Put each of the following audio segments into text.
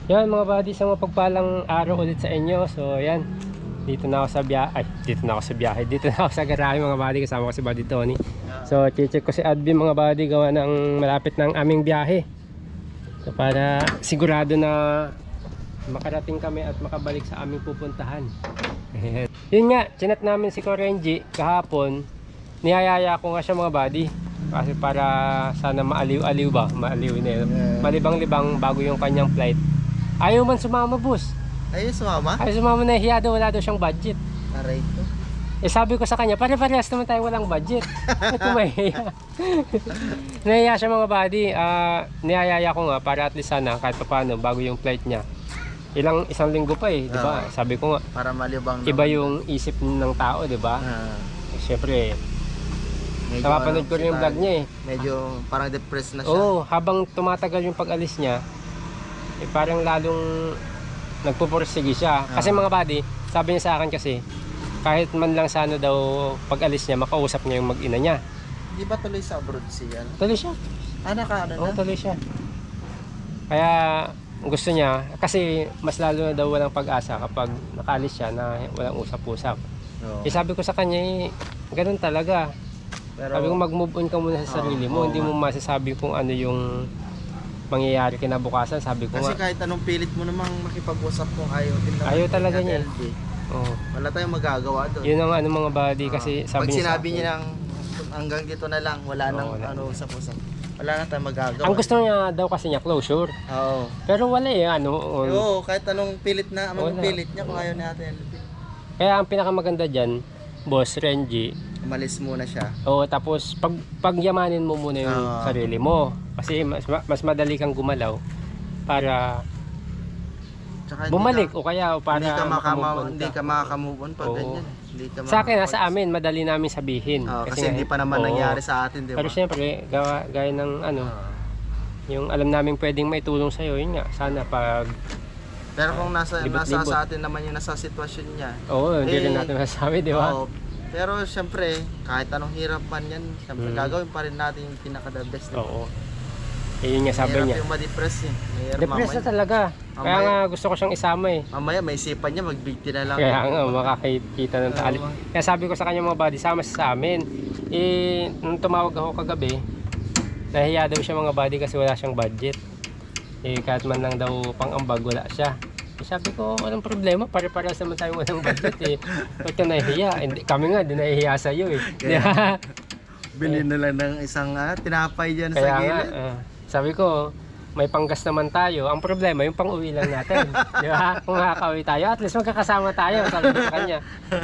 Yan mga buddy, sa mapagpalang araw ulit sa inyo. So yan, dito na ako sa biyahe. Dito na ako sa garahe mga buddy. Kasama ko si Buddy Tony. So check ko si Advin mga buddy, gawa ng malapit ng aming biyahe. So para sigurado na makarating kami at makabalik sa aming pupuntahan. Yun nga, chinat namin si Korenji kahapon. Niyayaya ko nga siya mga buddy, kasi para sana maaliw-aliw ba, maaliw na yun, malibang-libang bago yung kanyang flight. Ayaw man sumama, boss. Ayaw sumama? Ayaw sumama, nahihiya daw, wala daw siyang budget. Aray ko. Eh sabi ko sa kanya, pare-parehas naman tayo walang budget. Ito mahihiya. Nahihiya siya mga buddy. Niyayaya ko nga para at least sana kahit paano bago yung flight niya. Isang linggo pa eh, di ba? Sabi ko nga, para malibang iba yung isip ng tao, di ba? Siyempre, medyo napapanood ko rin yung vlog niya eh. Medyo parang depressed na siya. Oo, habang tumatagal yung pag-alis niya, eh, parang lalong nagpupursige siya. Kasi mga buddy, sabi niya sa akin kasi, kahit man lang sana daw pag-alis niya, makausap niya yung mag-ina niya. Di ba tuloy sa abroad siya? Tuloy siya. Naka-ano na? Oo, tuloy siya. Kaya gusto niya, kasi mas lalo na daw walang pag-asa kapag nakaalis siya na walang usap-usap. Eh sabi ko sa kanya, ganun talaga. Pero, sabi ko mag-move on ka muna sa sarili mo, hindi mo masasabi kung ano yung mangyayari kinabukasan. Sabi ko kasi nga, kahit anong pilit mo namang makipag-usap kung ayaw din naman. Ayaw talaga niya. Wala tayong magagawa doon. Yun ang ano mga buddy, kasi sabi pag niya sinabi niya nang hanggang dito na lang, wala nang ano usap-usap. Wala na tayong magagawa. Ang gusto niya daw kasi niya closure. Oo. Pero wala eh, Oo, kahit anong pilit na, pilit niya kung ayaw natin. Kaya ang pinakamaganda dyan, Boss Renji, umalis muna siya. Oo, tapos pagyamanin mo muna yung sarili mo. Kasi mas madali kang gumalaw para bumalik o kaya para hindi ka makakamove on pag ganyan. Sa akin, sa amin, madali namin sabihin. Kasi hindi pa naman nangyari sa atin, di ba? Pero syempre, gaya ng yung alam namin pwedeng maitulong sa'yo, yun nga, sana pag... Pero kung nasa sa atin naman yung nasa sitwasyon niya. Oo, hindi rin natin masasabi, di ba? Pero syempre, kahit anong hirap man yan, syempre gagawin pa rin natin yung pinaka-the best. Oo. Yun nga sabi niya. Yung ma-depress eh. Depress na talaga. Kaya nga gusto ko siyang isama eh. Mamaya may isipan niya, mag-bigti na lang. Kaya nga, makakita ng tali. Kaya sabi ko sa kanya mga buddy, sama sa amin. Nung tumawag ako kagabi, nahiya daw siya mga buddy kasi wala siyang budget. Kahit man lang daw pang-ambag, wala siya. Sabi ko, walang problema, pare-pares naman tayo walang budget eh. Ba't ka nahihiya? Kami nga, di nahihiya sa'yo eh. Bilhin na lang ng isang tinapay dyan sa gilid. Sabi ko, may panggas naman tayo. Ang problema, yung pang-uwi lang natin. Di ba? Kung makaka-uwi tayo, at least magkakasama tayo. Sabi ko sa kanya.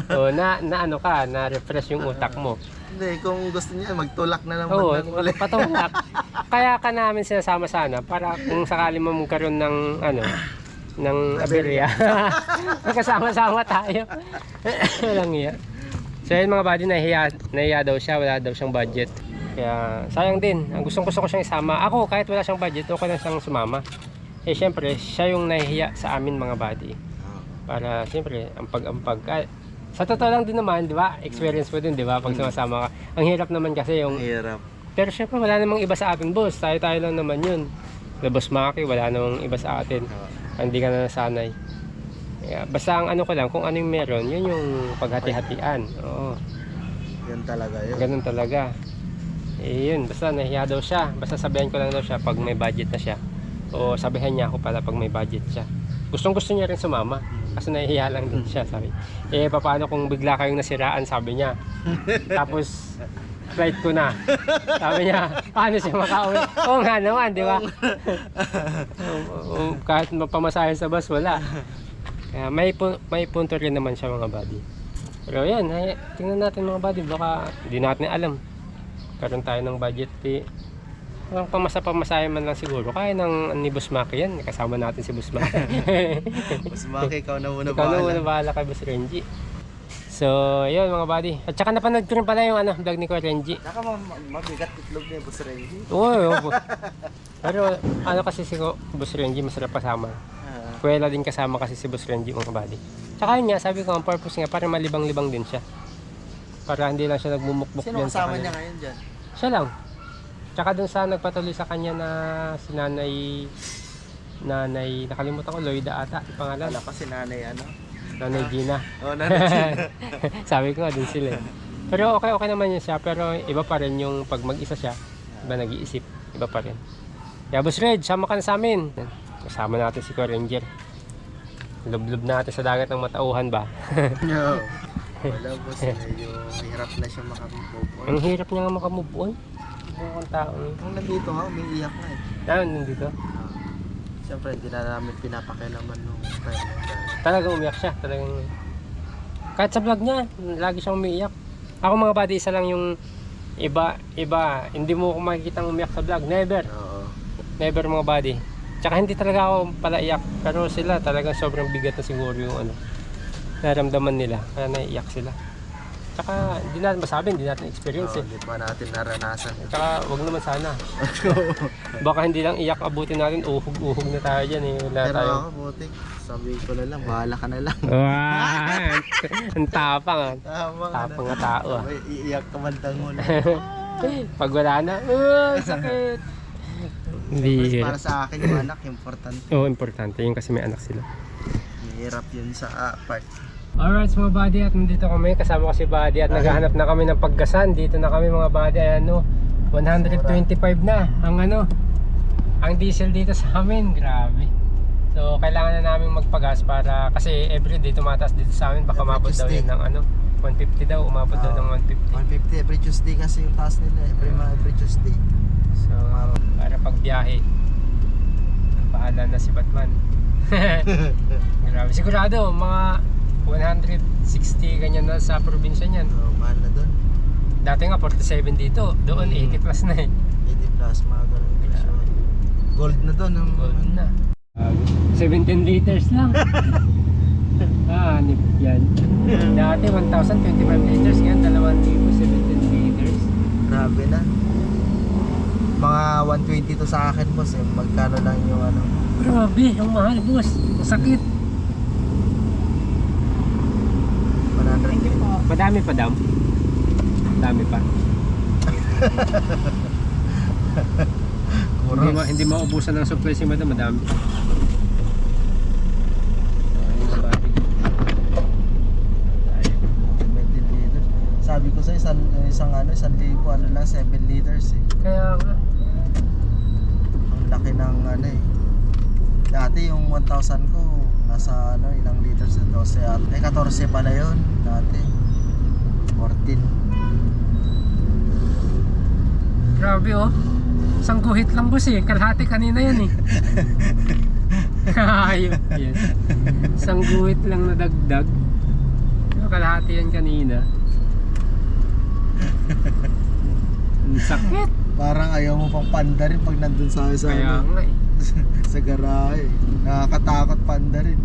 So, na-refresh yung utak mo. Hindi, kung gusto niya, magtulak na lang. Oo, patulak. Kaya ka namin sinasama sana para kung sakali mo magkaroon ng ng aberya. Magkasama-sama tayo. Walang iya. So yun mga buddy, nahiya daw siya, wala daw siyang budget. Kaya sayang din, gusto ko siyang isama. Ako kahit wala siyang budget, okay lang siyang sumama. Syempre, siya yung nahihiya sa amin mga buddy. Para syempre, ampag-ampag. Sa totoo lang din naman, di ba? Experience mo din, di ba? Pag sumasama ka. Ang hirap naman kasi yung... Hirap. Pero syempre, wala namang iba sa atin, boss. Tayo lang naman yun. The Boss Maki, wala namang iba sa atin. Hindi ka na nasanay. Basta ang ko lang, kung ano yung meron, yun yung paghati-hatian. Oo. Yan talaga yun. Ganun talaga. Yun, basta nahiya daw siya. Basta sabihan ko lang daw siya pag may budget na siya. O sabihan niya ako pala pag may budget siya. Gustong gusto niya rin sumama. Kasi nahihiya lang din siya, sabi. Paano kung bigla kayong nasiraan, sabi niya. Tapos, flight ko na. Sabi niya, paano siya makauwi? Oo nga naman, di ba? Kahit mapamasahe sa bus, wala. Kaya may punto rin naman siya mga buddy. Pero yan, tingnan natin mga buddy, baka hindi natin alam. Karoon tayo ng budget ang pamasa-pamasahe man lang siguro. Kaya ni Boss Maki yan, kasama natin si Boss Maki. Boss Maki, ikaw na muna bahala. Ikaw na muna bahala kay Boss Renji. So, yun mga buddy. At saka napanood ko rin pala yung vlog ni Renji. Saka mabigat itlog ni Boss Renji. Oo. Pero kasi si Boss Renji masarap kasama. Kuwela din kasama kasi si Boss Renji mga buddy. Tsaka yun nga, sabi ko, ang purpose nga, para malibang-libang din siya. Para hindi lang siya nagmumukmuk dyan. Sino kasama niya ngayon dyan? Siya lang. Tsaka dun sa nagpatuloy sa kanya na si Nanay Nanay, nakalimutan ko, Loida ata, yung pangalan. Wala pa si nanay ano. Nanay Gina. Oh, nanay Gina. Sabi ko nga din sila. Pero okay naman yun siya, pero iba pa rin yung pag mag-isa siya. Iba nag-iisip, iba pa rin. Kaya Boss Red, sama ka na sa amin. Kasama natin si Kuya Ranger. Lublob natin sa dagat ng matauhan ba? No. Wala boss, medyo hirap na siya makamove on. Ang hirap niya nga makamove on. Ang tao. Kung nandito nga, umiiyak na eh. Nandito. Siyempre, hindi na namin pinapakilaman nung time. Talagang umiyak siya. Talagang... Kahit sa vlog niya, lagi siyang umiiyak. Ako mga buddy, isa lang yung iba. Hindi mo ko makikita umiyak sa vlog. Never. Oo. Never mga buddy. Tsaka hindi talaga ako pala iyak. Pero sila talagang sobrang bigat na siguro yung ano, naramdaman nila. Kaya naiiyak sila. Tsaka hindi natin masabi, hindi natin experience eh. Hindi pa natin naranasan. Tsaka wag naman sana. Baka hindi lang iyak abutin natin, uhog-uhog na tayo dyan eh. Wala Pero tayo. ako, buti. Sabi ko na lang, bahala ka na lang. Wow! Ang tapang ah. Tama ka Tapang na. na tao ah. Sabay, iiyak ka man lang muna. Pag wala na, sakit. Hindi. Para sa akin yung anak, importante. Oo, importante. Yung kasi may anak sila. Hirap yun sa part. Alright mga buddy, at nandito kami, kasama ko si buddy at naghahanap na kami ng paggasan. Dito na kami mga buddy, ayan 125 na ang ang diesel dito sa amin, grabe. So kailangan na namin magpagas para, kasi everyday tumataas dito sa amin, baka mabot daw yun ng 150 daw, umabot daw ng 150. 150 every Tuesday kasi yung taas nila, every Tuesday. So para pagbiyahe, bahala na si Batman. Grabe, sigurado mga 160 ganyan na sa probinsya niyan. So, mahal na doon. Dati nga 47 dito, doon 80 plus na eh. 80 plus, mga ganun presyo. Gold na doon. Gold na. 17 liters lang. Nip yan. Dati 1,025 liters, ngayon 2,000 17 liters. Grabe na. Mga 120 to sa akin boss eh. Magkano lang yung ano. Grabe, ang mahal boss. Ang sakit. 100. Madami pa daw. Madami pa. Hindi maubusan ng supply si madam, madami pa. Sabi ko sa isang libo, ano lang, 7 liters eh. Kaya nga. Ang laki ng ano eh. Dati yung 1,000 ko, nasa ilang liters na 12 at 14 pala yun dati. 14. Grabe oh. Isang guhit lang boss eh. Kalahati kanina yan eh. Ayun. Yan. Isang guhit lang na dagdag. Kalahati yan kanina. Ang sakit. Parang ayaw mo pang panda rin pag nandun sa Kaya ano, nga eh. sa garahe. Nakakatakot panda rin.